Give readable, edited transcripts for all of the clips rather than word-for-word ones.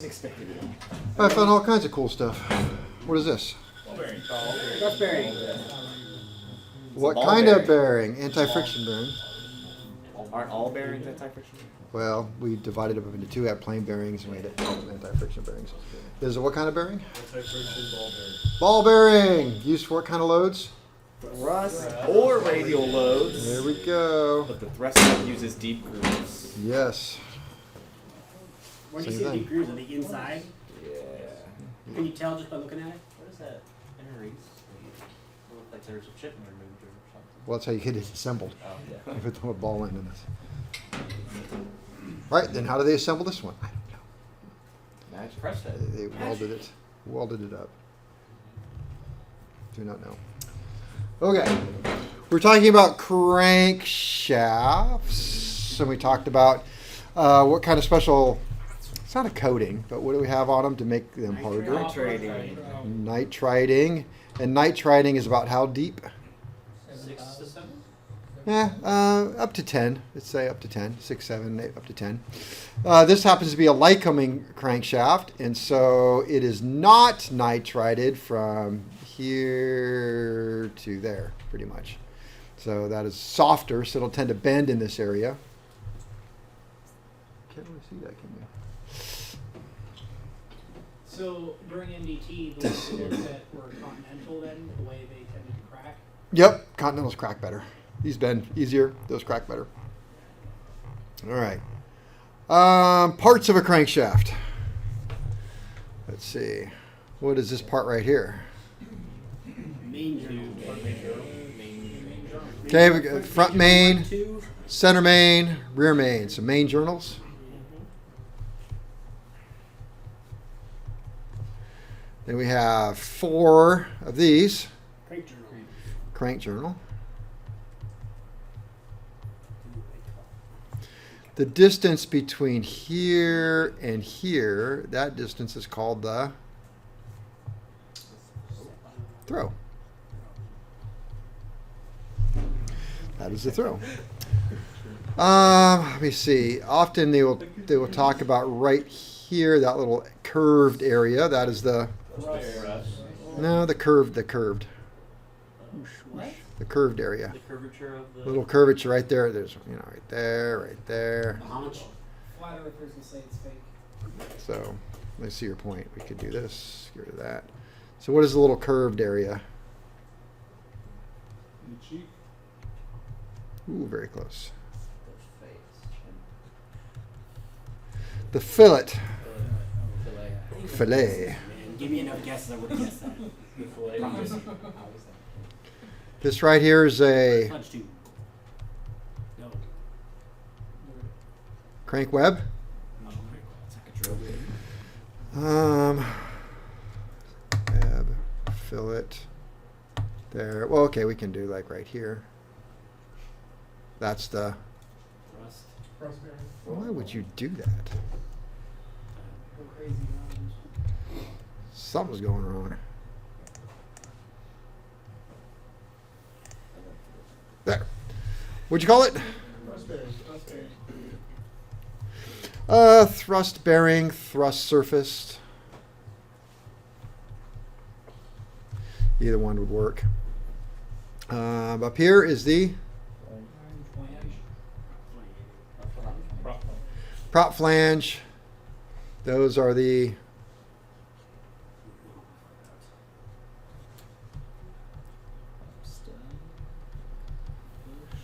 expected it. I found all kinds of cool stuff. What is this? Thrust bearing. What ball kind bearing. of bearing? Anti-friction bearing. Aren't all bearings anti-friction? Well, we divided it up into two. We had plain bearings and we had anti-friction bearings. This is what kind of bearing? Anti-friction ball bearing. Ball bearing. Used for what kind of loads? Thrust or radial loads. There we go. But the thrust uses deep grooves. Yes. Where do you Same see the thing. deep grooves? Are they inside? Yeah. Can you tell just by looking at it? What is that? Inner race? It looks like there's a chip removed or something. Well, that's how you get it assembled. Oh, yeah. You put the ball in this. Right, then how do they assemble this one? I don't know. Magic. Press it. They welded it up. Do not know. Okay, we're talking about crankshafts, and we talked about what kind of special, it's not a coating, but what do we have on them to make them harder? Nitrating. Nitriding. And nitriding is about how deep? 6 to 7? Yeah, up to 10. Let's say up to 10. 6, 7, 8, up to 10. This happens to be a Lycoming crankshaft, and so it is not nitrided from here to there, pretty much. So that is softer, so it'll tend to bend in this area. Can't really see that, can you? So during NDT, the ones that were continental, then the way they tended to crack. Yep, Continentals crack better. These bend easier, those crack better. All right. Parts of a crankshaft. Let's see. What is this part right here? Main journal. Okay, we got front main, 2. center main, rear main. So main journals. Then we have 4 of these. Crank journal. Crank journal. The distance between here and here, that distance is called the throw. That is the throw. Let me see. Often they will talk about right here, that little curved area. That is the the curved. What? The curved area. The curvature of the... Little curvature right there. There's right there. How much? Flat earthers will say it's fake. So let's see your point. We could do this. Get rid of that. So what is the little curved area? In the cheek. Ooh, very close. The fillet. Fillet. Man, give me enough guesses, I would have guessed that. The fillet. Promise. This right here is a Punch 2. No. crank web. Oh, it's like a drill bit. Web, fillet. There. Well, okay, we can do like right here. That's the. Thrust. Thrust bearing. Why would you do that? Go crazy. Something's going wrong. There. What'd you call it? Thrust bearing. Thrust bearing. Thrust bearing, thrust surfaced. Either one would work. Up here is the prop flange. Those are the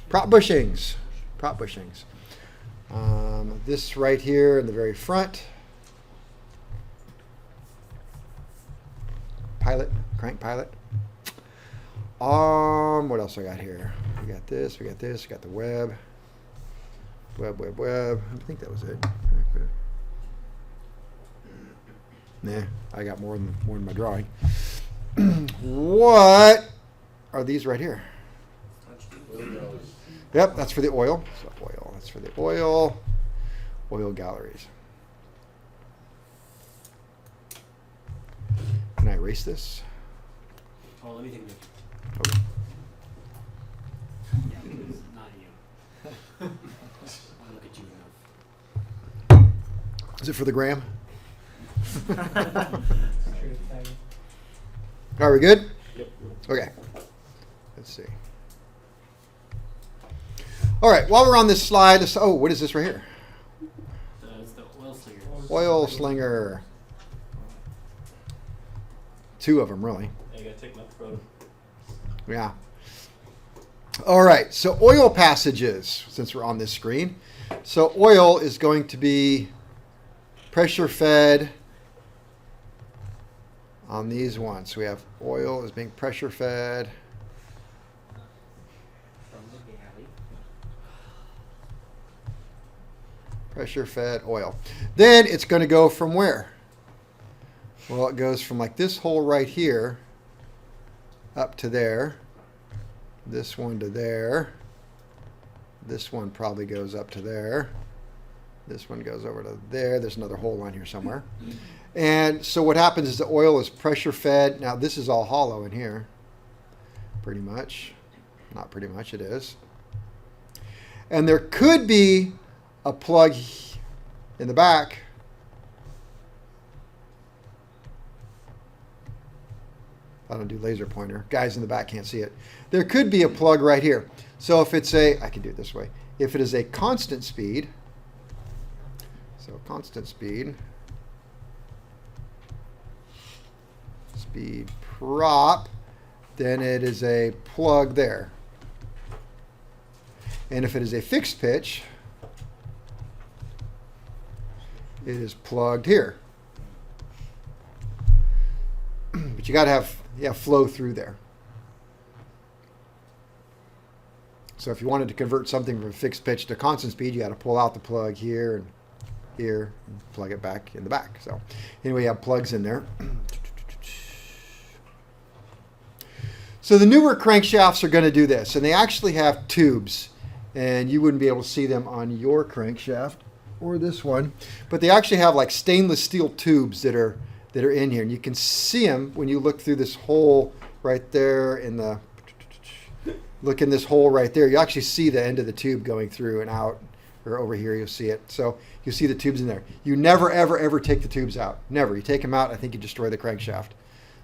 prop bushings. Prop bushings. This right here in the very front. Pilot, crank pilot. What else I got here? We got this, we got this, we got the web. Web. I think that was it. Nah, I got more than my drawing. What are these right here? Yep, that's for the oil. So oil. That's for the oil galleries. Can I erase this? Oh, let me take a picture. Okay. Yeah, please. Not you. I look at you enough. Is it for the gram? Are we good? Yep. Okay. Let's see. All right. While we're on this slide, what is this right here? It's the oil slinger. Oil slinger. 2 of them, really. Yeah, you gotta take them up the road. Yeah. All right. So oil passages, since we're on this screen. So oil is going to be pressure fed on these ones. So we have oil is being pressure fed. From the galley. Pressure fed oil. Then it's going to go from where? Well, it goes from like this hole right here up to there. This one to there. This one probably goes up to there. This one goes over to there. There's another hole on here somewhere. And so what happens is the oil is pressure fed. Now this is all hollow in here. Pretty much. Not pretty much, it is. And there could be a plug in the back. I don't do laser pointer. Guys in the back can't see it. There could be a plug right here. So if it's I can do it this way. If it is a constant speed, so constant speed prop, then it is a plug there. And if it is a fixed pitch, it is plugged here. But you got to have flow through there. So if you wanted to convert something from fixed pitch to constant speed, you got to pull out the plug here and here and plug it back in the back. So anyway, you have plugs in there. So the newer crankshafts are going to do this, and they actually have tubes, and you wouldn't be able to see them on your crankshaft or this one, but they actually have like stainless steel tubes that are in here, and you can see them when you look through this hole right there look in this hole right there. You actually see the end of the tube going through and out, or over here you'll see it. So you see the tubes in there. You never, ever, ever take the tubes out. Never. You take them out, I think you destroy the crankshaft.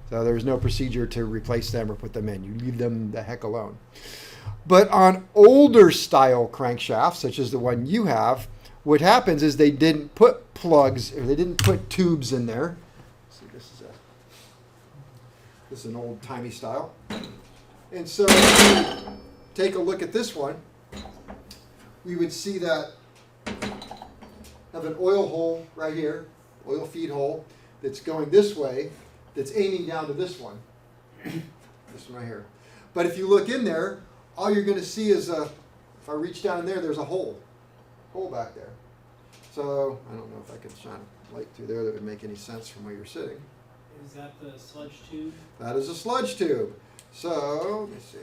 So there's no procedure to replace them or put them in. You leave them the heck alone. But on older style crankshafts, such as the one you have, what happens is they didn't put plugs, or they didn't put tubes in there. See, this is an old-timey style. And so if you take a look at this one, we would see that have an oil hole right here, oil feed hole, that's going this way, that's aiming down to this one. This one right here. But if you look in there, all you're going to see is if I reach down in there, there's a hole back there. So I don't know if I could shine a light through there that would make any sense from where you're sitting. Is that the sludge tube? That is a sludge tube. So let me see.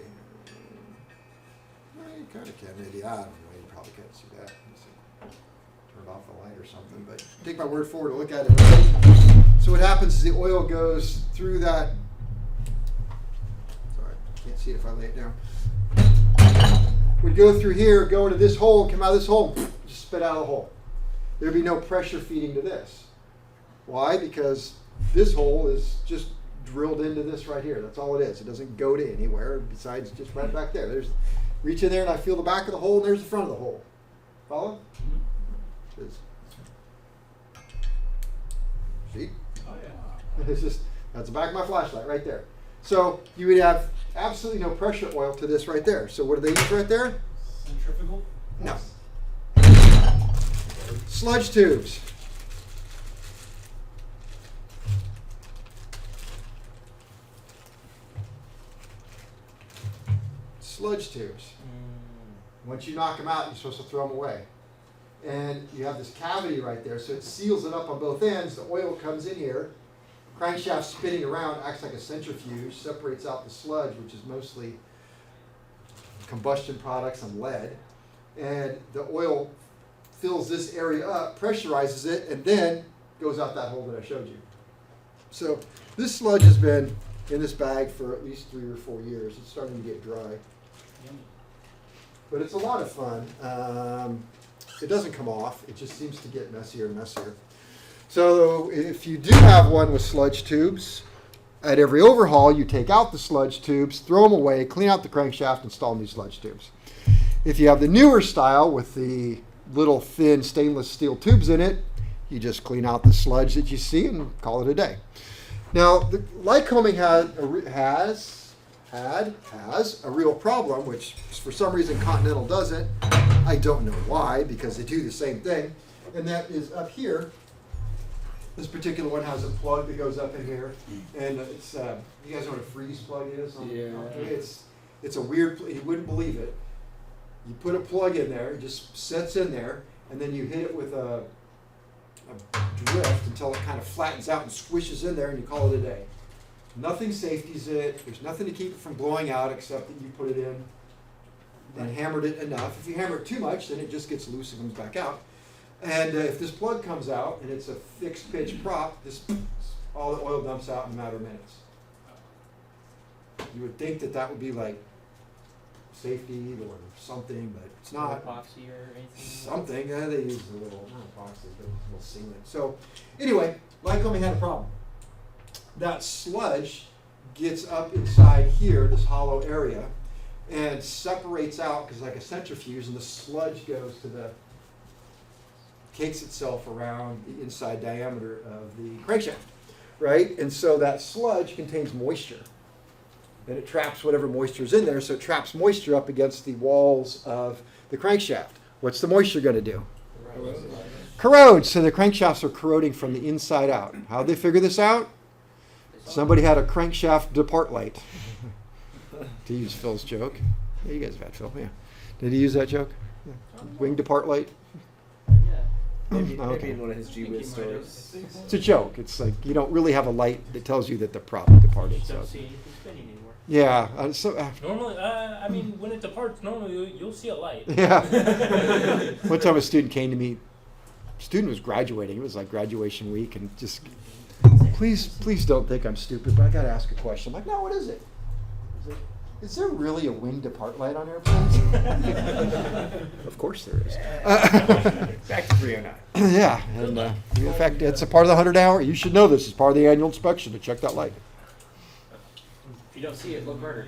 Well, you kind of can, maybe. I don't know. You probably can't see that. Let me see. Turn off the light or something. But take my word for it to look at it. So what happens is the oil goes through that. Sorry, can't see it if I lay it down. Would go through here, go into this hole, come out of this hole, just spit out of the hole. There'd be no pressure feeding to this. Why? Because this hole is just drilled into this right here. That's all it is. It doesn't go to anywhere besides just right back there. There's reach in there and I feel the back of the hole and there's the front of the hole. Follow? See? Oh yeah. It's just, that's the back of my flashlight right there. So you would have absolutely no pressure oil to this right there. So what do they use right there? Centrifugal? No. Sludge tubes. Sludge tubes. Once you knock them out, you're supposed to throw them away. And you have this cavity right there, so it seals it up on both ends. The oil comes in here. Crankshaft spinning around, acts like a centrifuge, separates out the sludge, which is mostly combustion products and lead. And the oil fills this area up, pressurizes it, and then goes out that hole that I showed you. So this sludge has been in this bag for at least 3 or 4 years. It's starting to get dry. Yummy. But it's a lot of fun. It doesn't come off. It just seems to get messier and messier. So if you do have one with sludge tubes, at every overhaul, you take out the sludge tubes, throw them away, clean out the crankshaft, install new sludge tubes. If you have the newer style with the little thin stainless steel tubes in it, you just clean out the sludge that you see and call it a day. Now, the Lycoming has a real problem, which for some reason Continental doesn't. I don't know why, because they do the same thing. And that is up here. This particular one has a plug that goes up in here, and it's you guys know what a freeze plug is? It's a weird. You wouldn't believe it. You put a plug in there, it just sets in there, and then you hit it with a drift until it kind of flattens out and squishes in there, and you call it a day. Nothing safeties it. There's nothing to keep it from blowing out except that you put it in and hammered it enough. If you hammer it too much, then it just gets loose and comes back out. And if this plug comes out and it's a fixed pitch prop, all the oil dumps out in a matter of minutes. You would think that that would be like safety or something, but it's not. Epoxy or anything? Something. They use a little, not epoxy, but a little sealant. So anyway, Lycoming had a problem. That sludge gets up inside here, this hollow area, and separates out because like a centrifuge, and the sludge goes to the cakes itself around the inside diameter of the crankshaft, right? And so that sludge contains moisture. And it traps whatever moisture is in there, so it traps moisture up against the walls of the crankshaft. What's the moisture going to do? Corrode. So the crankshafts are corroding from the inside out. How'd they figure this out? Somebody had a crankshaft depart light. To use Phil's joke. Yeah, you guys have had Phil, yeah. Did he use that joke? Yeah. Wing depart light? Maybe Okay. in one of his G-Wiz stories. It's a joke. It's like you don't really have a light that tells you that the prop departed. You So don't see anything spinning anymore. yeah, Normally, I mean, when it departs, normally you'll see a light. yeah. One time a student came to me. Student was graduating. It was like graduation week, and just please don't think I'm stupid, but I got to ask a question. I'm like, no, what is it? Is there really a wing depart light on airplanes? Of course there is. Back to 309. Yeah, and in fact, it's a part of the 100 hour. You should know this is part of the annual inspection to check that light. If you don't see it, look harder.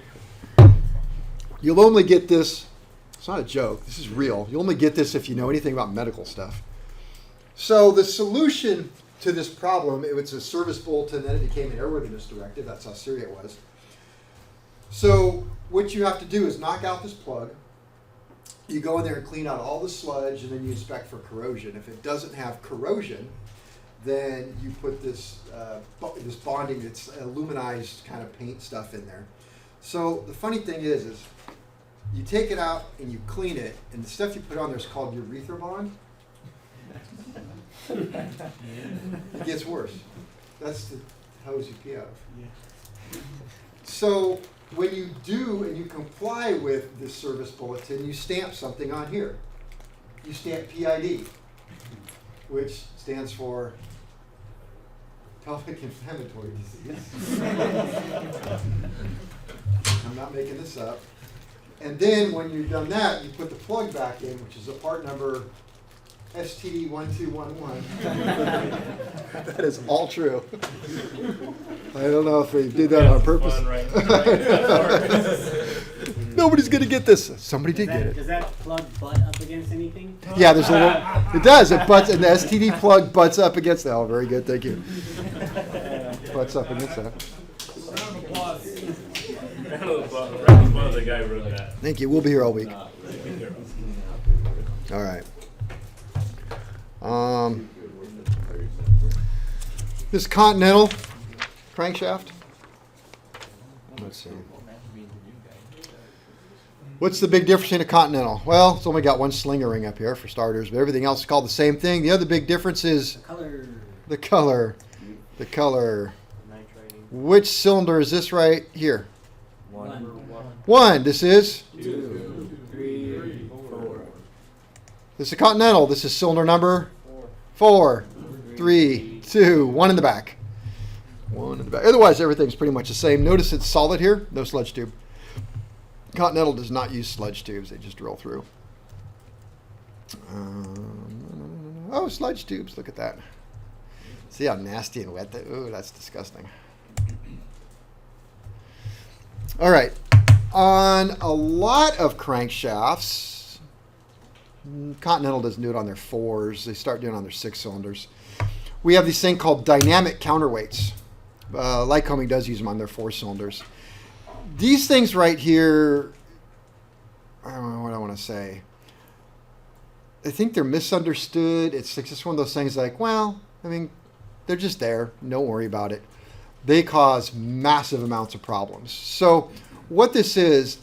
You'll only get this. It's not a joke. This is real. You'll only get this if you know anything about medical stuff. So the solution to this problem, it was a service bulletin, then it became an airworthiness directive. That's how serious it was. So what you have to do is knock out this plug. You go in there and clean out all the sludge, and then you inspect for corrosion. If it doesn't have corrosion, then you put this this bonding, it's aluminized kind of paint stuff in there. So the funny thing is you take it out and you clean it, and the stuff you put on there is called urethra bond. It gets worse. That's the hose you pee out of. So when you do and you comply with this service bulletin, you stamp something on here. You stamp PID, which stands for pelvic inflammatory disease. I'm not making this up. And then when you've done that, you put the plug back in, which is a part number STD1211. That is all true. I don't know if they did that on purpose. Nobody's going to get this. Somebody did get it. Does that plug butt up against anything? Yeah, there's a little. It does. It butts, and the STD plug butts up against that. Oh, very good. Thank you. Butts up against that. Round of applause. The guy wrote that. Thank you. We'll be here all week. All right. This Continental crankshaft. Let's see. What's the big difference in a Continental? Well, it's only got one slinger ring up here for starters, but everything else is called the same thing. The other big difference is Color. the color. The color. Nitrating. Which cylinder is this right here? One. One. This is? 2, 3, 4. This is a Continental. This is cylinder number? 4. 3, 2, 1 in the back. 1 in the back. Otherwise, everything's pretty much the same. Notice it's solid here. No sludge tube. Continental does not use sludge tubes. They just drill through. Oh, sludge tubes. Look at that. See how nasty and wet that? Ooh, that's disgusting. All right. On a lot of crankshafts, Continental doesn't do it on their 4s. They start doing it on their 6 cylinders. We have these thing called dynamic counterweights. Lycoming does use them on their 4 cylinders. These things right here, I don't know what I want to say. I think they're misunderstood. It's just one of those things like, well, I mean, they're just there. Don't worry about it. They cause massive amounts of problems. So what this is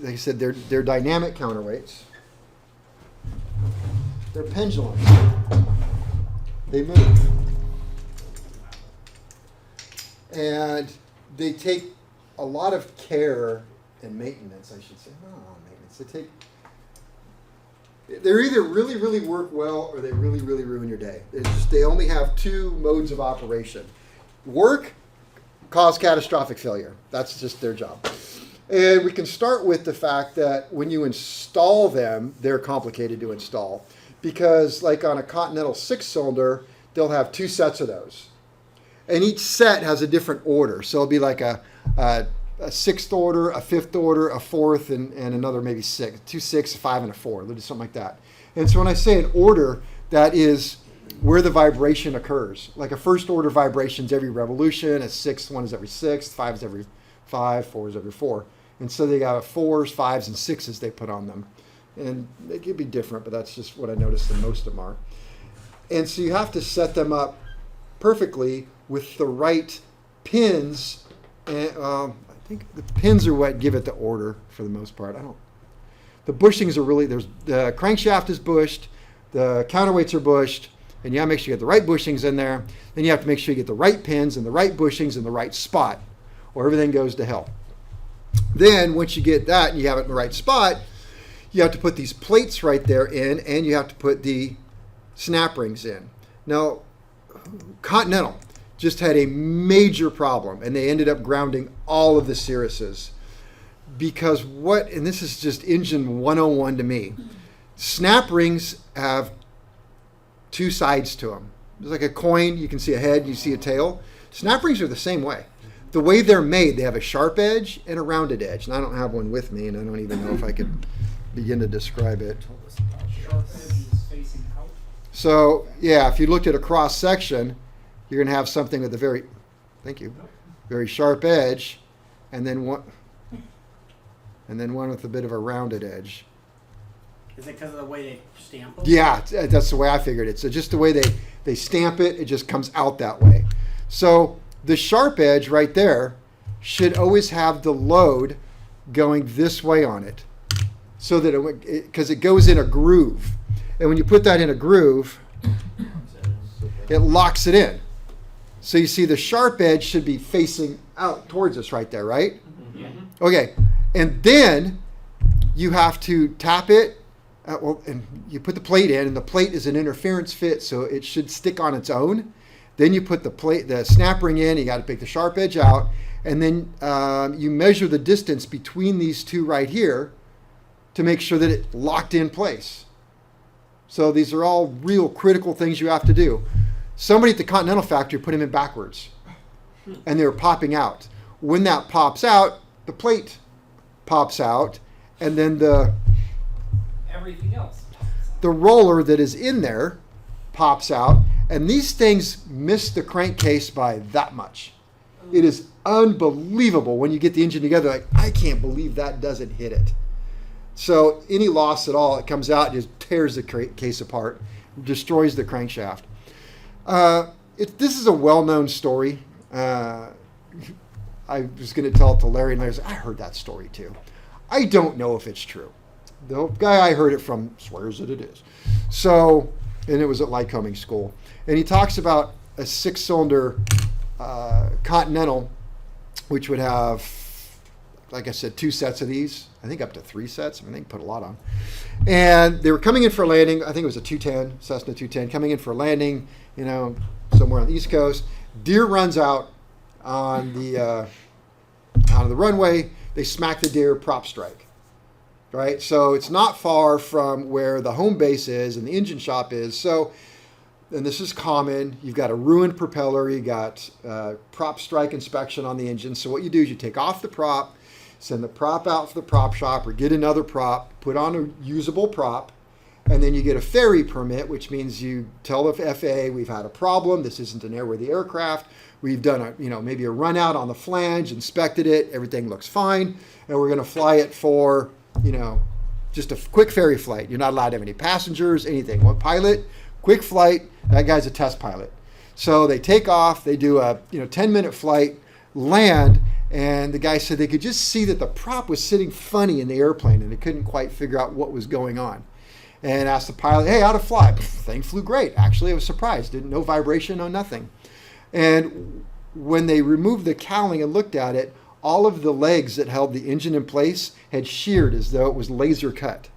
like I said, they're dynamic counterweights. They're pendulums. They move. And they take a lot of care and maintenance, I should say. No, not maintenance. They're either really, really work well or they really, really ruin your day. They only have 2 modes of operation. Work, cause catastrophic failure. That's just their job. And we can start with the fact that when you install them, they're complicated to install. Because like on a Continental 6-cylinder, they'll have 2 sets of those. And each set has a different order. So it'll be like a 6th order, a 5th order, a 4th, and another maybe 6. 2 6, a 5, and a 4. They'll do something like that. And so when I say an order, that is where the vibration occurs. Like a 1st order vibration is every revolution, a 6th one is every 6th, 5 is every 5, 4 is every 4. And so they got 4s, 5s, and 6s they put on them. And they could be different, but that's just what I noticed that most of them are. And so you have to set them up perfectly with the right pins. And I think the pins are what give it the order for the most part. The bushings are really, the crankshaft is bushed, the counterweights are bushed, and you have to make sure you get the right bushings in there. Then you have to make sure you get the right pins and the right bushings in the right spot, or everything goes to hell. Then once you get that and you have it in the right spot, you have to put these plates right there in, and you have to put the snap rings in. Now, Continental just had a major problem, and they ended up grounding all of the Cirruses. Because and this is just engine 101 to me, snap rings have 2 sides to them. It's like a coin. You can see a head, you see a tail. Snap rings are the same way. The way they're made, they have a sharp edge and a rounded edge. And I don't have one with me, and I don't even know if I could begin to describe it. Sharp edge is facing out. So, yeah, if you looked at a cross section, you're going to have something with a very sharp edge, and then one with a bit of a rounded edge. Is it because of the way they stamp them? Yeah, that's the way I figured it. So just the way they stamp it, it just comes out that way. So the sharp edge right there should always have the load going this way on it, so that because it goes in a groove. And when you put that in a groove, it locks it in. So you see the sharp edge should be facing out towards us right there, right? Yeah. Okay. And then you have to tap it. And you put the plate in, and the plate is an interference fit, so it should stick on its own. Then you put the snap ring in. You got to pick the sharp edge out, and then you measure the distance between these 2 right here to make sure that it locked in place. So these are all real critical things you have to do. Somebody at the Continental factory put them in backwards, and they were popping out. When that pops out, the plate pops out, and then Everything else. the roller that is in there pops out, and these things miss the crankcase by that much. It is unbelievable when you get the engine together. Like, I can't believe that doesn't hit it. So any loss at all, it comes out, just tears the case apart, destroys the crankshaft. This is a well-known story. I was going to tell it to Larry, and Larry said, I heard that story too. I don't know if it's true. The guy I heard it from swears that it is. So, and it was at Lycoming School. And he talks about a 6-cylinder Continental, which would have, like I said, 2 sets of these. I think up to 3 sets. I mean, they can put a lot on. And they were coming in for a landing. I think it was a 210, Cessna 210, coming in for a landing, somewhere on the East Coast. Deer runs out on the out of the runway. They smack the deer, prop strike. Right? So it's not far from where the home base is and the engine shop is. So and this is common, you've got a ruined propeller, you got prop strike inspection on the engine. So what you do is you take off the prop, send the prop out for the prop shop, or get another prop, put on a usable prop, and then you get a ferry permit, which means you tell the FAA we've had a problem. This isn't an airworthy aircraft. We've done maybe a run out on the flange, inspected it, everything looks fine, and we're going to fly it for just a quick ferry flight. You're not allowed to have any passengers, anything. One pilot, quick flight. That guy's a test pilot. So they take off. They do a 10-minute flight, land, and the guy said they could just see that the prop was sitting funny in the airplane, and they couldn't quite figure out what was going on. And asked the pilot, "Hey, how'd it fly?" Thing flew great. Actually, I was surprised. No vibration, no nothing. And when they removed the cowling and looked at it, all of the legs that held the engine in place had sheared as though it was laser cut.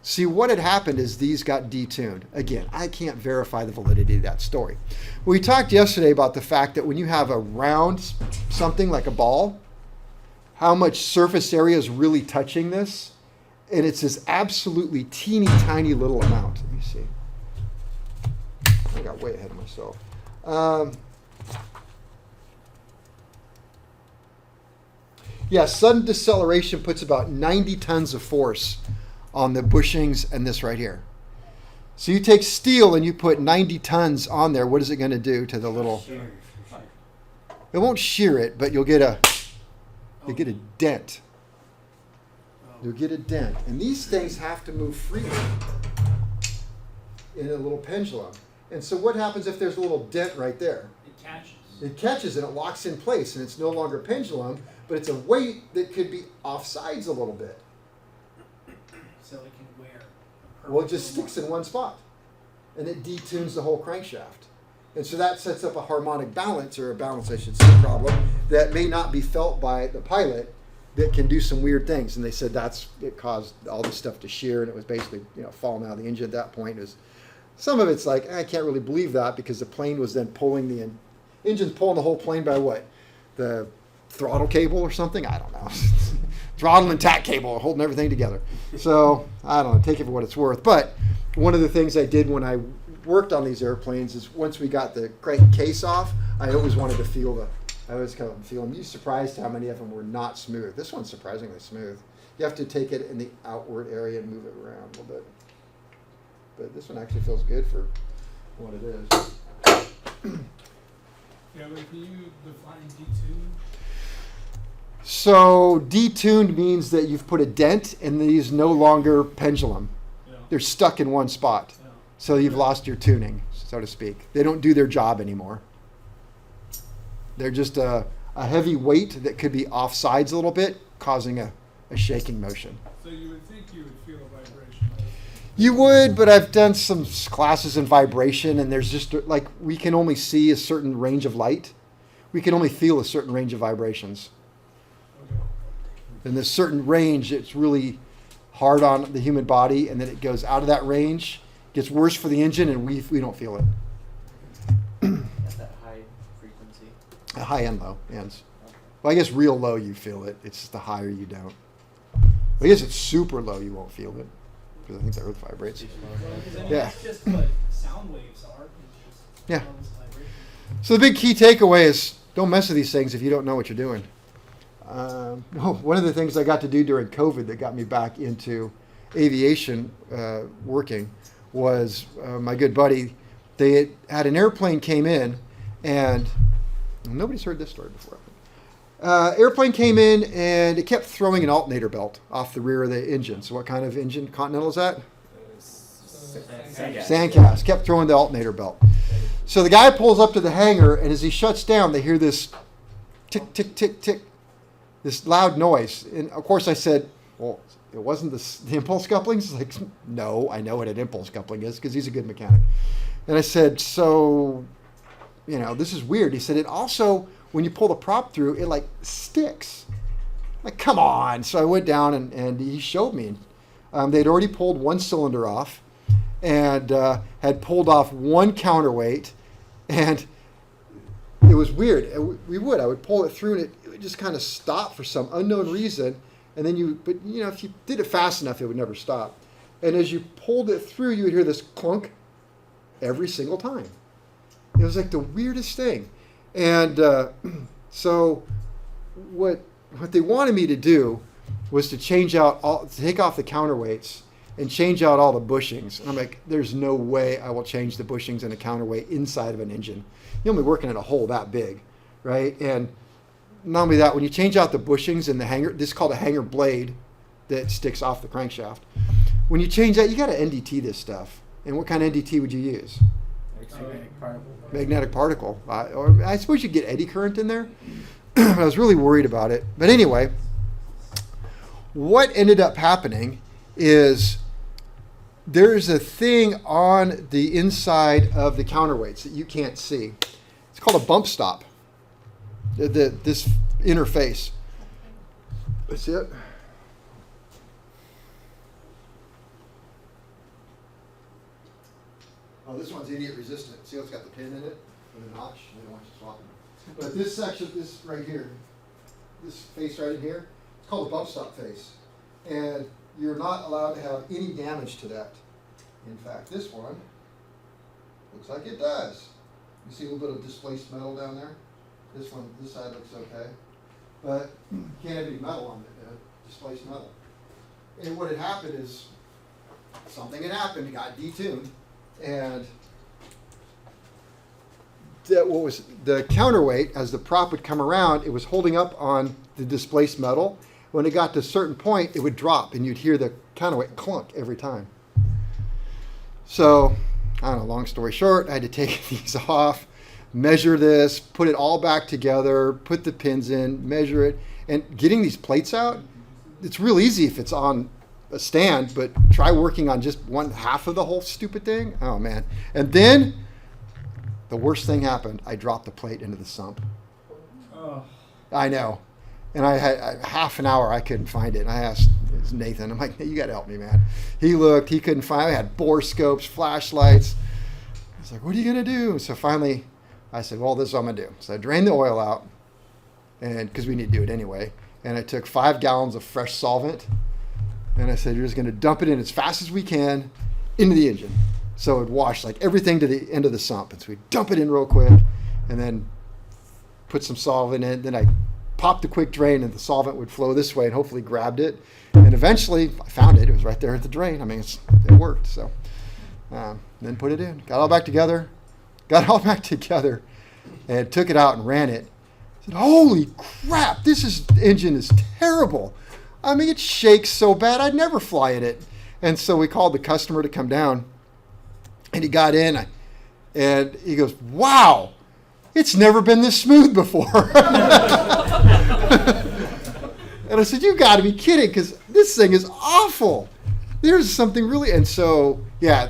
See, what had happened is these got detuned. Again, I can't verify the validity of that story. We talked yesterday about the fact that when you have a round something like a ball, how much surface area is really touching this. And it's this absolutely teeny tiny little amount. Let me see. I got way ahead of myself. Sudden deceleration puts about 90 tons of force on the bushings and this right here. So you take steel and you put 90 tons on there. What is it going to do to the little? It won't shear it, but you'll get a dent. You'll get a dent. And these things have to move freely in a little pendulum. And so what happens if there's a little dent right there? It catches. It catches and it locks in place, and it's no longer pendulum, but it's a weight that could be offsides a little bit. So it can wear. Well, it just sticks in one spot, and it detunes the whole crankshaft. And so that sets up a harmonic balance, or a balance, I should say, problem that may not be felt by the pilot, that can do some weird things. And they said it caused all this stuff to shear, and it was basically falling out of the engine at that point. Some of it's like, I can't really believe that, because the plane was then pulling the engine's pulling the whole plane by what? The throttle cable or something? I don't know. Throttle and tack cable are holding everything together. So I don't know, take it for what it's worth. But one of the things I did when I worked on these airplanes is once we got the crank case off, I always wanted to feel I always kind of feel them. You're surprised how many of them were not smooth. This one's surprisingly smooth. You have to take it in the outward area and move it around a little bit. But this one actually feels good for what it is. Yeah, but can you define detune? So detuned means that you've put a dent and these no longer pendulum. Yeah. They're stuck in one spot. Yeah. So you've lost your tuning, so to speak. They don't do their job anymore. They're just a heavy weight that could be offsides a little bit, causing a shaking motion. So you would think you would feel a vibration. You would, but I've done some classes in vibration, and there's just we can only see a certain range of light. We can only feel a certain range of vibrations. Okay. In this certain range, it's really hard on the human body, and then it goes out of that range, gets worse for the engine, and we don't feel it. At that high frequency. High and low ends. Okay. Well, I guess real low you feel it. It's just the higher you don't. I guess it's super low you won't feel it, because I think the earth vibrates. Yeah. That's just what sound waves are. It's just Yeah. all this vibration. So the big key takeaway is don't mess with these things if you don't know what you're doing. One of the things I got to do during COVID that got me back into aviation working was my good buddy. They had an airplane came in, and nobody's heard this story before. Airplane came in, and it kept throwing an alternator belt off the rear of the engine. So what kind of engine? Continental is that? Sandcast. Kept throwing the alternator belt. So the guy pulls up to the hangar, and as he shuts down, they hear this tick, tick, tick, tick, this loud noise. And of course I said, well, it wasn't the impulse couplings? He's like, no, I know what an impulse coupling is, because he's a good mechanic. And I said, so, this is weird. He said, it also, when you pull the prop through, it sticks. Like, come on. So I went down and he showed me. They'd already pulled one cylinder off and had pulled off one counterweight. And it was weird. I would pull it through, and it would just kind of stop for some unknown reason. And then if you did it fast enough, it would never stop. And as you pulled it through, you would hear this clunk. every single time. It was like the weirdest thing. And so what they wanted me to do was to take off the counterweights and change out all the bushings. And I'm like, there's no way I will change the bushings and a counterweight inside of an engine. You're only working at a hole that big, right? And not only that, when you change out the bushings and the hanger, this is called a hanger blade that sticks off the crankshaft. When you change that, you got to NDT this stuff. And what kind of NDT would you use? Magnetic particle. Magnetic particle. Or I suppose you get eddy current in there. I was really worried about it. But anyway, what ended up happening is there's a thing on the inside of the counterweights that you can't see. It's called a bump stop. This interface. That's it. Oh, this one's idiot resistant. See how it's got the pin in it and the notch? They don't want you swapping it. But this section, this right here, this face right in here, it's called a bump stop face. And you're not allowed to have any damage to that. In fact, this one looks like it does. You see a little bit of displaced metal down there? This one, this side looks okay. But you can't have any metal on it, displaced metal. And what had happened is something had happened, it got detuned. And what was the counterweight, as the prop would come around, it was holding up on the displaced metal. When it got to a certain point, it would drop, and you'd hear the counterweight clunk every time. So, I don't know, long story short, I had to take these off, measure this, put it all back together, put the pins in, measure it, and getting these plates out, it's real easy if it's on a stand, but try working on just one half of the whole stupid thing. Oh man. And then the worst thing happened. I dropped the plate into the sump. Oh. I know. And I had half an hour, I couldn't find it. And I asked Nathan, I'm like, hey, you got to help me, man. He looked, he couldn't find it. I had bore scopes, flashlights. I was like, what are you going to do? So finally I said, well, this is what I'm going to do. So I drained the oil out, and because we need to do it anyway. And I took 5 gallons of fresh solvent. And I said, you're just going to dump it in as fast as we can into the engine. So it would wash like everything to the end of the sump. And so we dump it in real quick and then put some solvent in. Then I popped the quick drain and the solvent would flow this way and hopefully grabbed it. And eventually I found it. It was right there at the drain. I mean, it worked. So then put it in. Got it all back together. And took it out and ran it. I said, holy crap, engine is terrible. I mean, it shakes so bad, I'd never fly in it. And so we called the customer to come down. And he got in, and he goes, wow, it's never been this smooth before. And I said, you got to be kidding, because this thing is awful. There's something really, and so, yeah,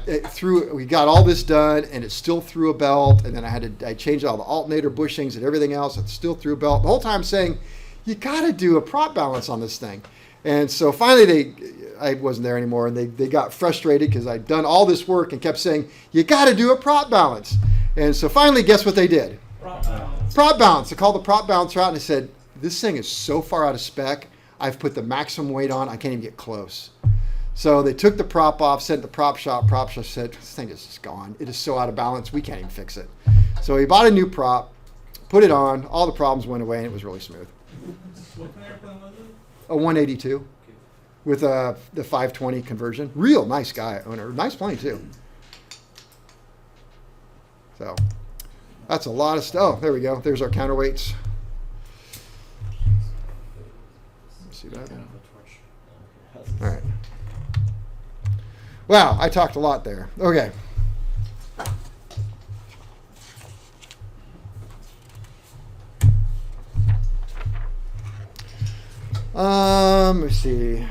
we got all this done, and it still threw a belt, and then I changed all the alternator bushings and everything else, it still threw a belt. The whole time saying, you got to do a prop balance on this thing. And so finally I wasn't there anymore, and they got frustrated because I'd done all this work and kept saying, you got to do a prop balance. And so finally, guess what they did? Prop balance. Prop balance. I called the prop balancer out and I said, this thing is so far out of spec, I've put the maximum weight on, I can't even get close. So they took the prop off, sent the prop shop. Prop shop said, this thing is just gone. It is so out of balance, we can't even fix it. So he bought a new prop, put it on, all the problems went away, and it was really smooth. What kind of airplane was it? A 182 with the 520 conversion. Real nice guy, owner. Nice plane too. So that's a lot of stuff. Oh, there we go. There's our counterweights. Let's see that. All right. Wow, I talked a lot there. Okay. Let's see.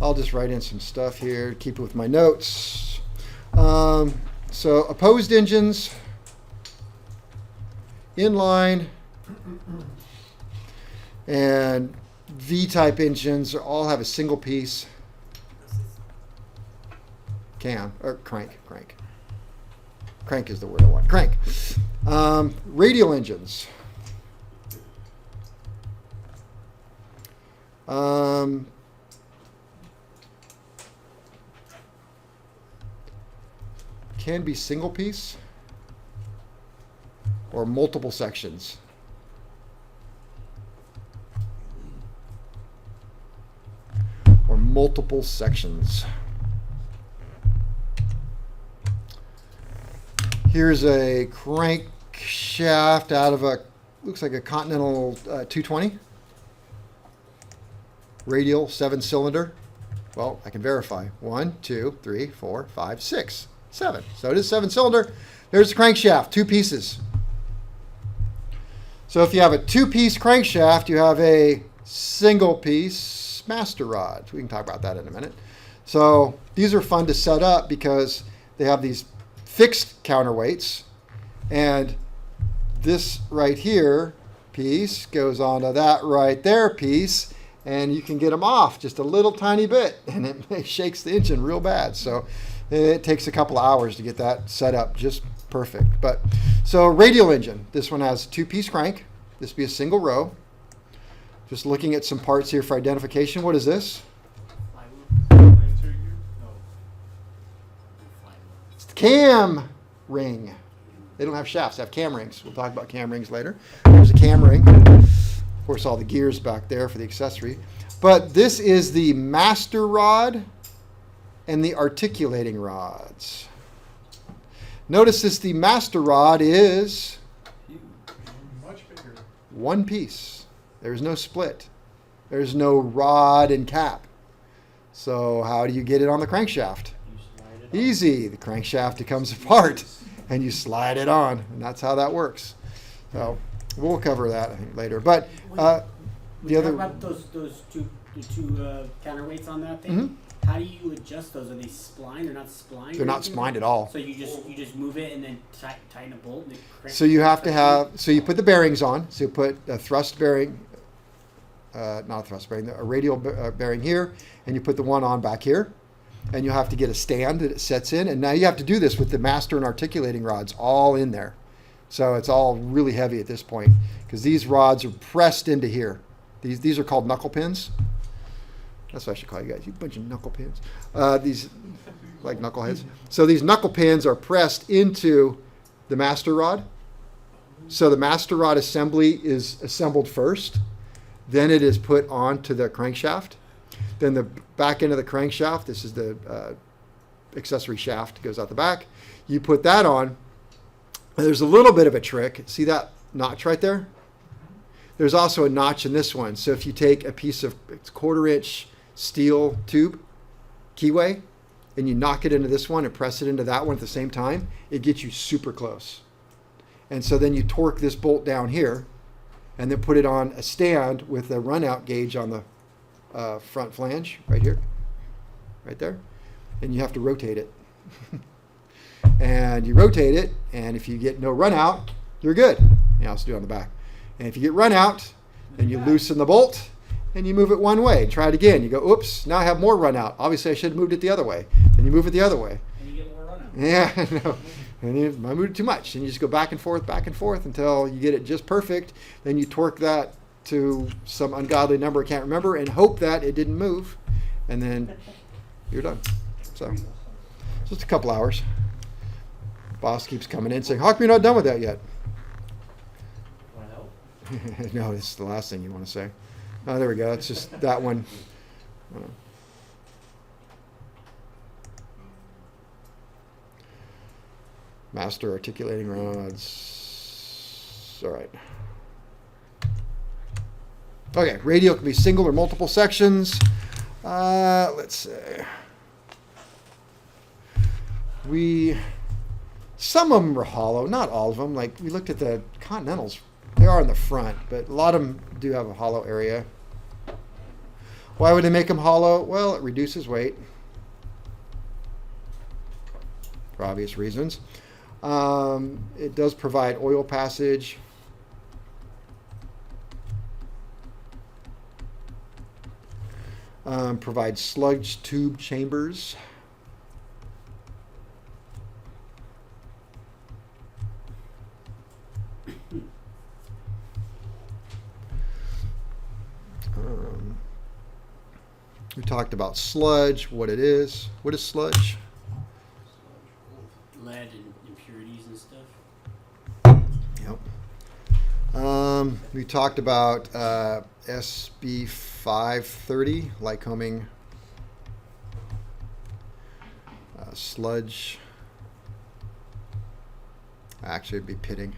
I'll just write in some stuff here, keep it with my notes. So opposed engines, inline, and V-type engines all have a single piece cam, or crank. Crank is the word I want. Crank. Radial engines. can be single piece or multiple sections. Or multiple sections. Here's a crankshaft out of a, looks like a Continental 220. Radial 7-cylinder. Well, I can verify. 1, 2, 3, 4, 5, 6, 7. So it is 7-cylinder. There's the crankshaft, 2 pieces. So if you have a 2-piece crankshaft, you have a single-piece master rod. We can talk about that in a minute. So these are fun to set up because they have these fixed counterweights, and this right here piece goes onto that right there piece, and you can get them off just a little tiny bit, and it shakes the engine real bad. So it takes a couple of hours to get that set up just perfect. But so radial engine, this one has 2-piece crank. This would be a single row. Just looking at some parts here for identification. What is this? Planetary gear? No. It's the cam ring. They don't have shafts, they have cam rings. We'll talk about cam rings later. There's a cam ring. Of course, all the gears back there for the accessory. But this is the master rod and the articulating rods. Notice this, the master rod is Much bigger. 1 piece. There's no split. There's no rod and cap. So how do you get it on the crankshaft? You slide it on. Easy. The crankshaft comes apart and you slide it on, and that's how that works. So we'll cover that I think later. But We the talk other, about the two counterweights on that thing. Mhm. How do you adjust those? Are they splined? They're not splined. they're not splined at all. So you just move it and then tighten a bolt. And it cranks So you have to it. have, so you put the bearings on. So you put a thrust bearing, not a thrust bearing, a radial bearing here, and you put the one on back here. And you have to get a stand that it sets in. And now you have to do this with the master and articulating rods all in there. So it's all really heavy at this point because these rods are pressed into here. These are called knuckle pins. That's what I should call you guys. You bunch of knuckle pins. These, like knuckleheads. So these knuckle pins are pressed into the master rod. So the master rod assembly is assembled first. Then it is put onto the crankshaft. Then the back end of the crankshaft, this is the accessory shaft, goes out the back. You put that on. There's a little bit of a trick. See that notch right there? There's also a notch in this one. So if you take a piece of 1/4-inch steel tube, keyway, and you knock it into this one and press it into that one at the same time, it gets you super close. And so then you torque this bolt down here and then put it on a stand with a run-out gauge on the front flange right here, right there. And you have to rotate it. And you rotate it, and if you get no run-out, you're good. Yeah, let's do it on the back. And if you get run-out, then you loosen the bolt, and you move it one way. Try it again. You go, oops, now I have more run-out. Obviously, I should have moved it the other way. Then you move it the other way. And you get more run out. Yeah, I know. And I moved it too much. And you just go back and forth until you get it just perfect. Then you torque that to some ungodly number I can't remember and hope that it didn't move. And then you're done. So just a couple hours. Boss keeps coming in saying, how come you're not done with that yet? Want to help? No, this is the last thing you want to say. Oh, there we go. It's just that one. Master articulating rods. All right. Okay, radial can be single or multiple sections. Let's say some of them are hollow, not all of them. Like we looked at the Continentals, they are in the front, but a lot of them do have a hollow area. Why would they make them hollow? Well, it reduces weight for obvious reasons. It does provide oil passage. Provides sludge tube chambers. We talked about sludge, what it is. What is sludge? Lead We talked about SB 530, Lycoming sludge. Actually, it'd be pitting.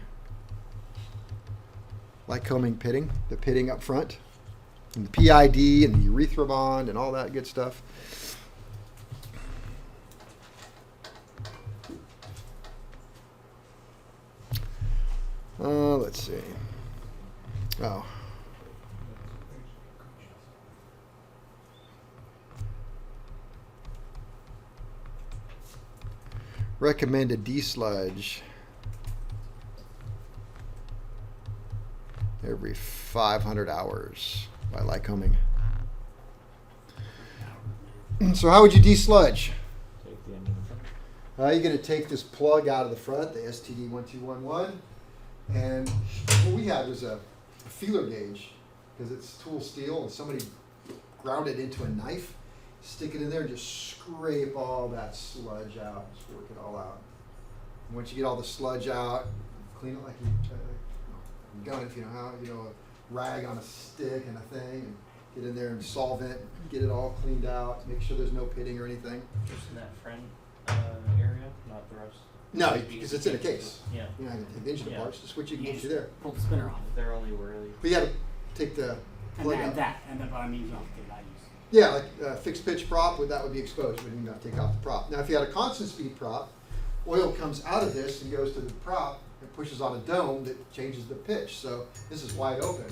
Lycoming pitting, the pitting up front, and the PID and the urethra bond and all that good stuff. Let's see. Oh. Recommended desludge every 500 hours by Lycoming. So how would you desludge? Take the end of the front. You're going to take this plug out of the front, the STD1211, and what we had was a feeler gauge because it's tool steel, and somebody ground it into a knife. Stick it in there and just scrape all that sludge out. Just work it all out. And once you get all the sludge out, clean it like you gun, if you know how, a rag on a stick and a thing, and get in there and solvent, get it all cleaned out, make sure there's no pitting or anything. Just in that front area, not the rest. No, because it's in a case. Yeah. You're not going to take the engine Yeah. apart, so the switch you can get you there. Pull the spinner off. They're only really. But you got to take the And plug then out. that, and then, but I mean, you don't have to take values. Yeah, like a fixed pitch prop, that would be exposed, but you're not take off the prop. Now, if you had a constant speed prop, oil comes out of this and goes to the prop and pushes on a dome that changes the pitch. So this is wide open.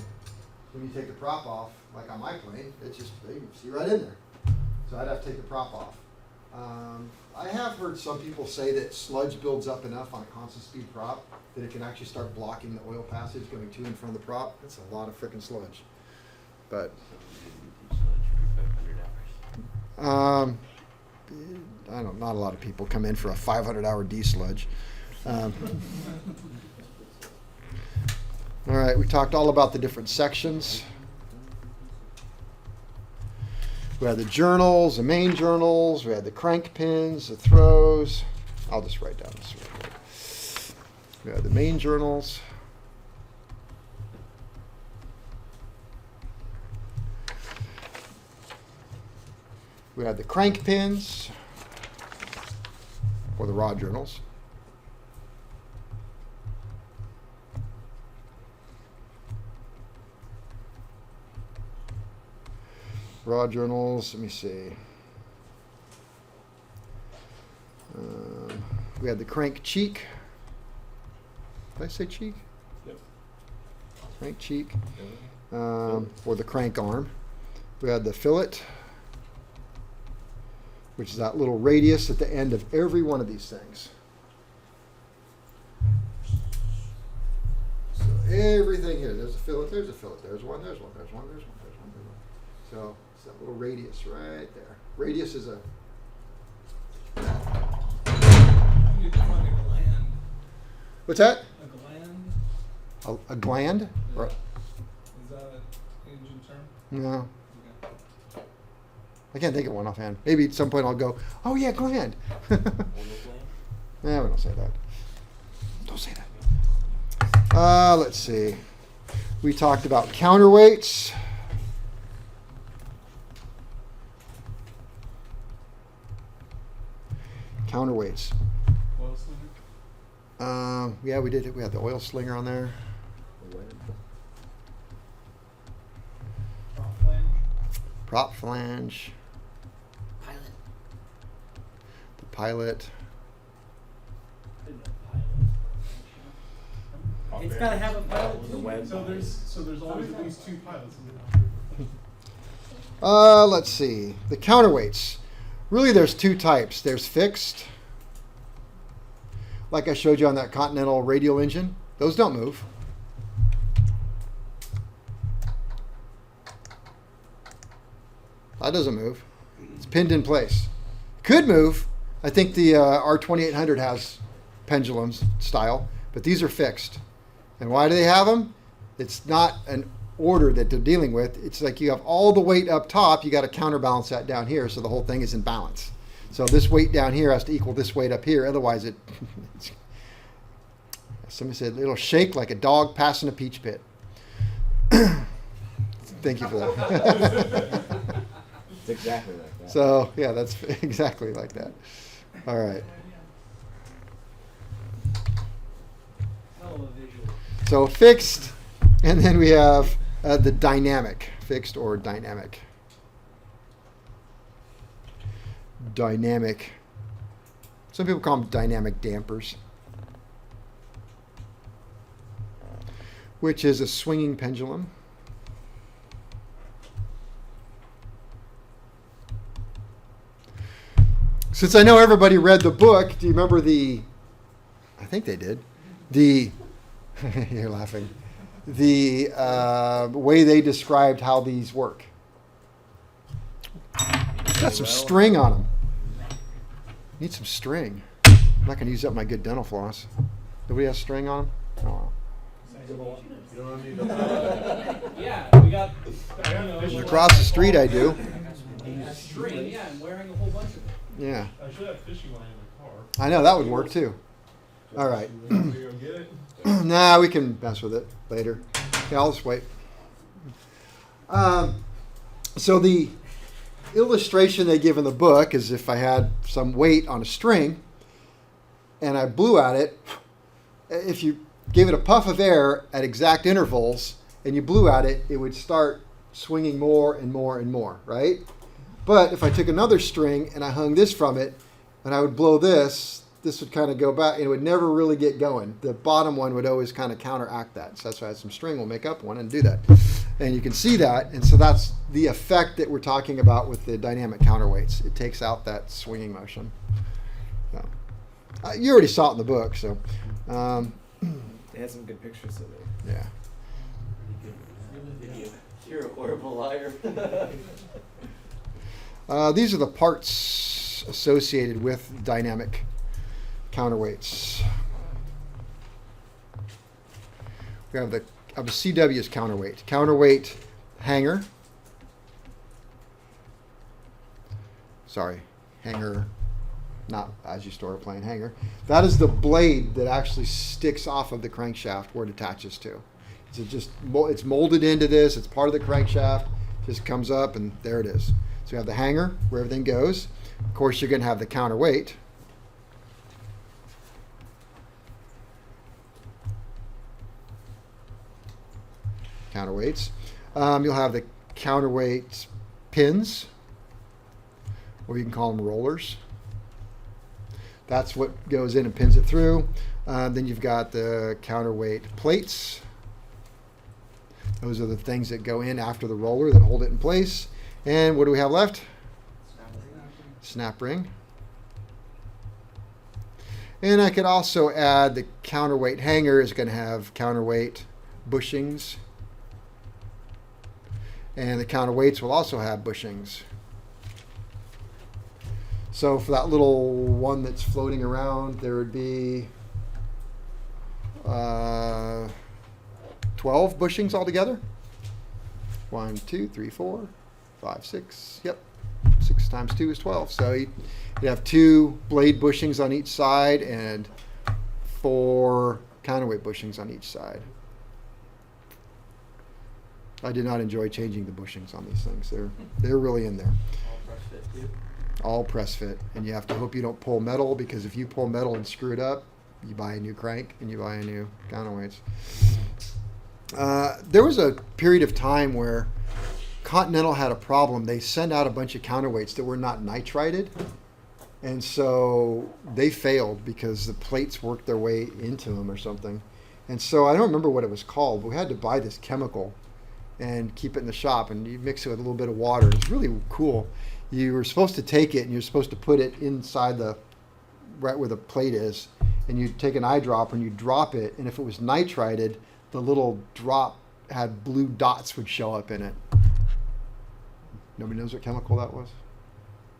When you take the prop off, like on my plane, it's just, you can see right in there. So I'd have to take the prop off. I have heard some people say that sludge builds up enough on a constant speed prop that it can actually start blocking the oil passage going to and from the prop. That's a lot of frickin' sludge. But I don't. Not a lot of people come in for a 500-hour desludge. All right, we talked all about the different sections. We had the journals, the main journals. We had the crank pins, the throws. I'll just write down this real quick. We had the main journals. We had the crank pins, or the rod journals. Rod journals, let me see. We had the crank cheek. Did I say cheek? Yep. Crank cheek. Or the crank arm. We had the fillet, which is that little radius at the end of every one of these things. So everything here, there's a fillet, there's a fillet, there's one, there's one, there's one, there's one, there's one, there's one. So it's that little radius right there. Radius is a, You define a gland. what's that? A gland? A gland? Yeah. Or, Is that an engine term? no, Okay. I can't think of one offhand. Maybe at some point I'll go, oh yeah, gland. Oil gland? No, we don't say that. Don't say that. Let's see. We talked about counterweights. Counterweights. Oil slinger? Yeah, we did. We had the oil slinger on there. Prop flange? Prop flange. Pilot. The pilot. It's gotta have a pilot The too. web. So there's always at least two pilots in the Let's see. The counterweights. Really, there's two types. There's fixed, like I showed you on that Continental radial engine. Those don't move. That doesn't move. It's pinned in place. Could move. I think the R2800 has pendulums style, but these are fixed. And why do they have them? It's not an order that they're dealing with. It's like you have all the weight up top, you got to counterbalance that down here, so the whole thing is in balance. So this weight down here has to equal this weight up here, otherwise it, somebody said it'll shake like a dog passing a peach pit. Thank you for that. It's exactly like that. So yeah, that's exactly like that. All right. Hell of a visual. So fixed, and then we have the dynamic, fixed or dynamic. Dynamic. Some people call them dynamic dampers, which is a swinging pendulum. Since I know everybody read the book, do you remember I think they did, you're laughing, the way they described how these work? Got some string on them. Need some string. I'm not going to use up my good dental floss. Nobody has string on them? Oh, well. Yeah, we got. Across the street I do. A string. Yeah, I'm wearing a whole bunch of them. Yeah. I should have fishing line in my car. I know, that would work too. All right. You want to go get it? Nah, we can mess with it later. Okay, I'll just wait. So the illustration they give in the book is if I had some weight on a string and I blew at it, if you gave it a puff of air at exact intervals and you blew at it, it would start swinging more and more and more, right? But if I took another string and I hung this from it and I would blow this would kind of go back and it would never really get going. The bottom one would always kind of counteract that. So that's why some string will make up one and do that. And you can see that. And so that's the effect that we're talking about with the dynamic counterweights. It takes out that swinging motion. So, you already saw it in the book. So They had some good pictures of it. yeah. You're a horrible liar. These are the parts associated with dynamic counterweights. We have the CW's counterweight. Counterweight hanger. Sorry, hanger, not as you store a plane hanger. That is the blade that actually sticks off of the crankshaft where it attaches to. So it's molded into this. It's part of the crankshaft. Just comes up and there it is. So you have the hanger where everything goes. Of course, you're going to have the counterweight. Counterweights. You'll have the counterweight pins, or you can call them rollers. That's what goes in and pins it through. Then you've got the counterweight plates. Those are the things that go in after the roller that hold it in place. And what do we have left? Snap ring. And I could also add the counterweight hanger is going to have counterweight bushings. And the counterweights will also have bushings. So for that little one that's floating around, there would be 12 bushings altogether. 1, 2, 3, 4, 5, 6. Yep. 6 times 2 is 12. So you'd have 2 blade bushings on each side and 4 counterweight bushings on each side. I did not enjoy changing the bushings on these things. They're really in there. All press fit too. All press fit. And you have to hope you don't pull metal, because if you pull metal and screw it up, you buy a new crank and you buy a new counterweights. There was a period of time where Continental had a problem. They sent out a bunch of counterweights that were not nitrided. And so they failed because the plates worked their way into them or something. And so I don't remember what it was called, but we had to buy this chemical and keep it in the shop, and you mix it with a little bit of water. It's really cool. You were supposed to take it and you're supposed to put it inside right where the plate is, and you take an eyedropper and you drop it, and if it was nitrided, the little drop had blue dots would show up in it. Nobody knows what chemical that was?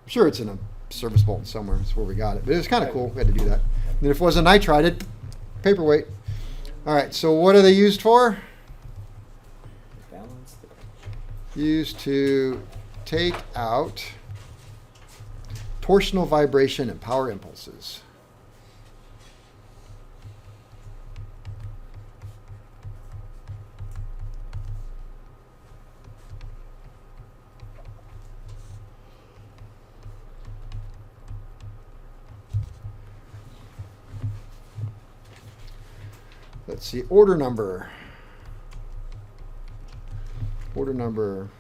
I'm sure it's in a service bulletin somewhere. That's where we got it. But it was kind of cool. We had to do that. And then if it wasn't nitrided, paperweight. All right, so what are they used for? Balance. Used to take out torsional vibration and power impulses. let's see, order number. Order number.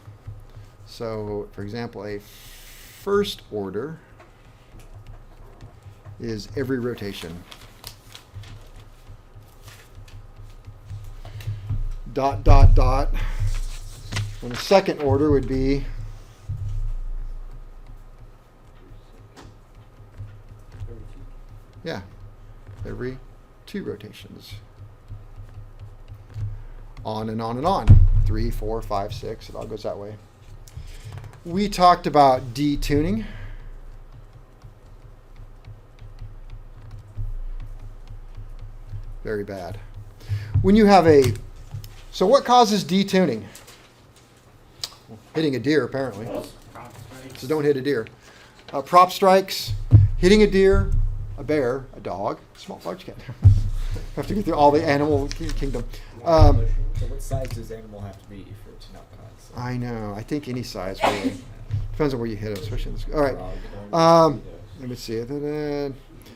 So, for example, a first order is every rotation. Dot, dot, dot. And a second order would be every 2 rotations. On and on and on. 3, 4, 5, 6. It all goes that way. We talked about detuning. Very bad. When you have so what causes detuning? Hitting a deer, apparently. So don't hit a deer. Prop strikes, hitting a deer, a bear, a dog, small, large cat. Have to get through all the animal kingdom. So what size does animal have to be for it to not cause? I know. I think any size really. Depends on where you hit it, especially in this. All right. Let me see.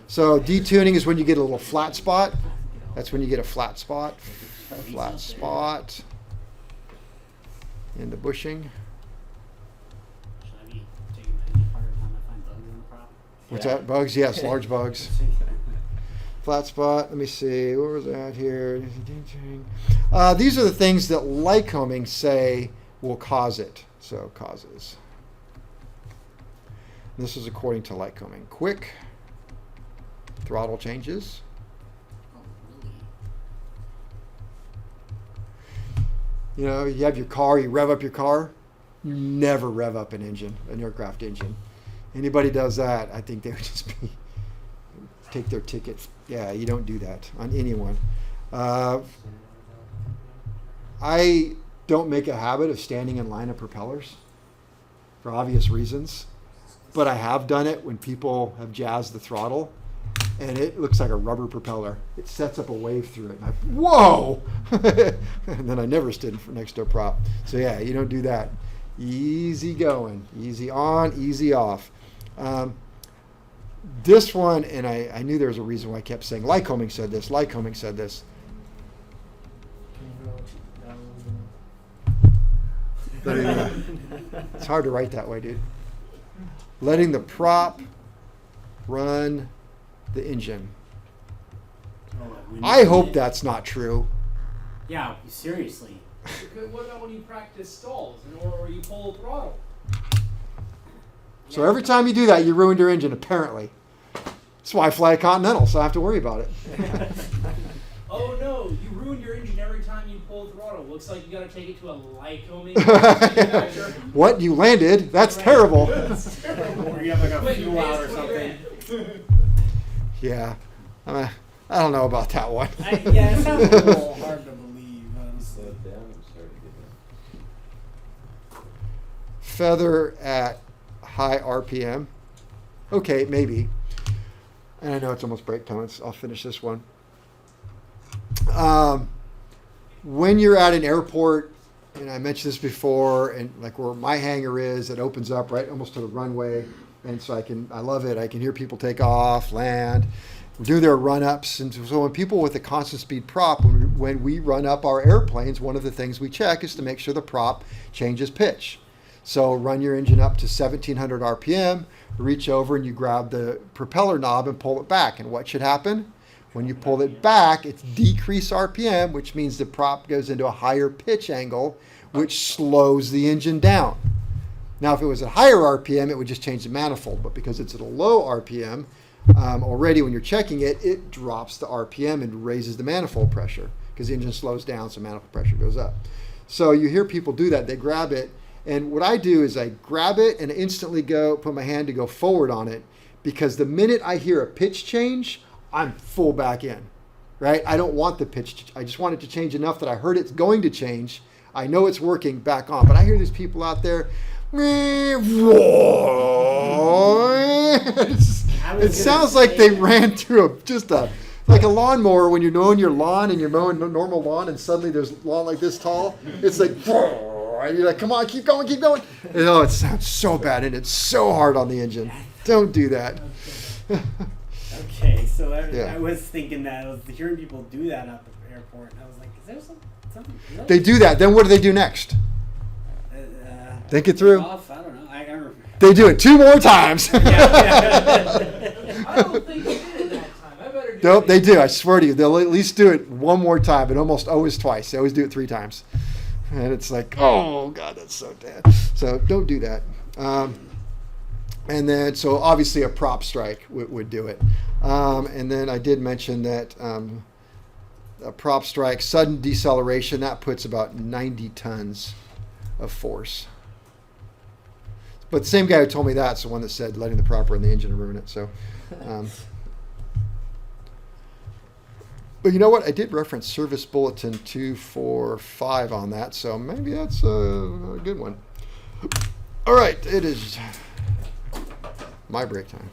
So detuning is when you get a little flat spot. That's when you get a flat spot. Flat spot in the bushing. Should I be taking my engine apart every time I find bugs in the prop? What's that? Bugs? Yes, large bugs. Flat spot. Let me see. Where was that here? These are the things that Lycoming say will cause it. So causes. This is according to Lycoming. Quick throttle changes. Oh, really? You know, you have your car, you rev up your car. You never rev up an aircraft engine. Anybody does that, I think they would just take their ticket. Yeah, you don't do that on anyone. I don't make a habit of standing in line of propellers for obvious reasons, but I have done it when people have jazzed the throttle and it looks like a rubber propeller. It sets up a wave through it. And whoa! And then I never stood next to a prop. So yeah, you don't do that. Easy going, easy on, easy off. This one, and I knew there was a reason why I kept saying, Lycoming said this, Lycoming said this. It's hard to write that way, dude. Letting the prop run the engine. I hope that's not true. Yeah, seriously. What about when you practice stalls or you pull a throttle? So every time you do that, you ruined your engine, apparently. That's why I fly a Continental, so I have to worry about it. Oh no, you ruined your engine every time you pull a throttle. Looks like you gotta take it to a Lycoming. What? You landed? That's terrible. That's terrible. Or you have like a Wait, you fuel out or paid something. $20,000. Yeah. I don't know about that one. Yeah, it sounds a little hard to believe, honestly. Feather at high RPM. Okay, maybe. And I know it's almost break time. I'll finish this one. When you're at an airport, and I mentioned this before, and like where my hangar is, it opens up right almost to the runway, and so I love it. I can hear people take off, land, do their run-ups, and so when people with a constant speed prop, when we run up our airplanes, one of the things we check is to make sure the prop changes pitch. So run your engine up to 1700 RPM, reach over and you grab the propeller knob and pull it back. And what should happen? When you pull it back, it's decreased RPM, which means the prop goes into a higher pitch angle, which slows the engine down. Now, if it was at higher RPM, it would just change the manifold. But because it's at a low RPM, already when you're checking it, it drops the RPM and raises the manifold pressure because the engine slows down, so manifold pressure goes up. So you hear people do that. They grab it. And what I do is I grab it and instantly put my hand to go forward on it, because the minute I hear a pitch change, I'm full back in, right? I don't want the pitch. I just want it to change enough that I heard it's going to change. I know it's working, back on. But I hear these people out there, it sounds like they ran through like a lawnmower when you're mowing your lawn and you're mowing a normal lawn and suddenly there's lawn like this tall. It's like, and you're like, come on, keep going, keep going. And, oh, it sounds so bad and it's so hard on the engine. Don't do that. Okay, so Yeah. I was thinking that I was hearing people do that at the airport, and I was like, is there something? Really? They do that. Then what do they do next? Think it through. Off? I don't know. I remember. They do it 2 more times. I don't think you did it that time. I better do Nope, it. they do. I swear to you, they'll at least do it 1 more time, but almost always twice. They always do it 3 times, and it's like, oh god, that's so bad. So don't do that. And then, so obviously a prop strike would do it. And then I did mention that a prop strike, sudden deceleration, that puts about 90 tons of force. But the same guy who told me that's the one that said letting the propper in the engine ruin it. So, but you know what? I did reference Service Bulletin 245 on that, so maybe that's a good one. All right, it is my break time.